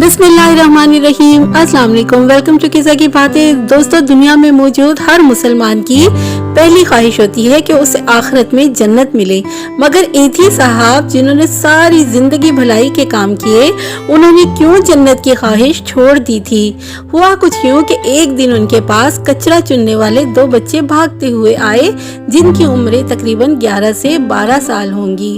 बिस्मिल्लाहिर्रहमानिर्रहीम। अस्सलाम वालेकुम। वेलकम टू किस्सा की बातें। दोस्तों, दुनिया में मौजूद हर मुसलमान की पहली ख्वाहिश होती है कि उसे आखिरत में जन्नत मिले, मगर एथी साहब जिन्होंने सारी जिंदगी भलाई के काम किए, उन्होंने क्यों जन्नत की ख्वाहिश छोड़ दी थी? हुआ कुछ यूं कि एक दिन उनके पास कचरा चुनने वाले दो बच्चे भागते हुए आए, जिनकी उम्रें तकरीबन 11 से 12 साल होंगी।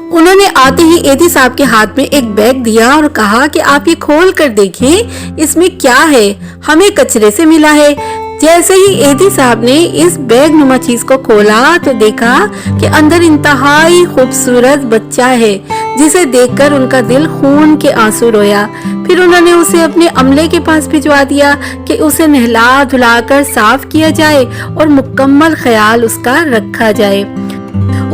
उन्होंने आते ही एथी साहब के हाथ में एक बैग दिया और कहा कि आप ये खोल कर देखें, इसमें क्या है, हमें कचरे से मिला है। जैसे ही एथी साहब ने इस बैग नुमा चीज को खोला तो देखा कि अंदर इंतहाई खूबसूरत बच्चा है, जिसे देखकर उनका दिल खून के आंसू रोया। फिर उन्होंने उसे अपने अमले के पास भिजवा दिया कि उसे नहला धुलाकर साफ किया जाए और मुकम्मल ख्याल उसका रखा जाए।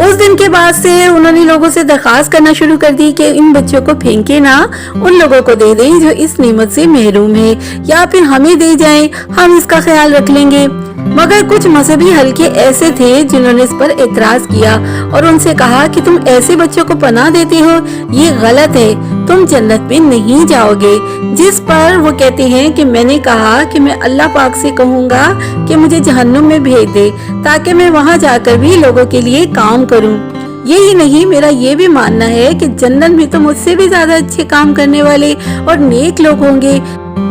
उस दिन के बाद से उन्होंने लोगों से दरखास्त करना शुरू कर दी कि इन बच्चों को फेंके ना, उन लोगों को दे दें जो इस नेमत से महरूम है, या फिर हमें दे जाएं, हम इसका ख्याल रख लेंगे। मगर कुछ मजहबी हलके ऐसे थे जिन्होंने इस पर एतराज किया और उनसे कहा कि तुम ऐसे बच्चों को पनाह देते हो, ये गलत है, तुम जन्नत में नहीं जाओगे। जिस पर वो कहते हैं कि मैंने कहा कि मैं अल्लाह पाक से कहूँगा कि मुझे जहन्नुम में भेज दे, ताकि मैं वहाँ जाकर भी लोगों के लिए काम करूँ। यही नहीं, मेरा ये भी मानना है कि जन्नत में तो मुझसे भी ज्यादा अच्छे काम करने वाले और नेक लोग होंगे।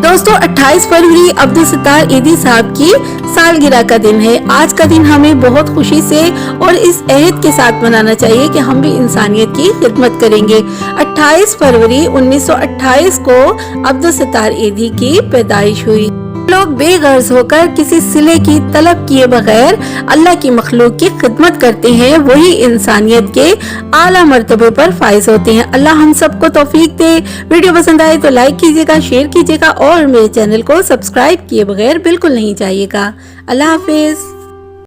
दोस्तों, 28 फरवरी अब्दुल सत्तार एदी साहब की सालगिरह का दिन है। आज का दिन हमें बहुत खुशी से और इस अहद के साथ मनाना चाहिए कि हम भी इंसानियत की खिदमत करेंगे। 28 फरवरी 1928 को अब्दुल सत्तार एदी की पैदाइश हुई। लोग बेगर्ज होकर किसी सिले की तलब किए बगैर अल्लाह की मखलूक की खिदमत करते हैं, वही इंसानियत के आला मर्तबे पर फाइज होते हैं। अल्लाह हम सबको तौफीक दे। वीडियो पसंद आए तो लाइक कीजिएगा, शेयर कीजिएगा और मेरे चैनल को सब्सक्राइब किए बगैर बिल्कुल नहीं जाइएगा। अल्लाह हाफिज।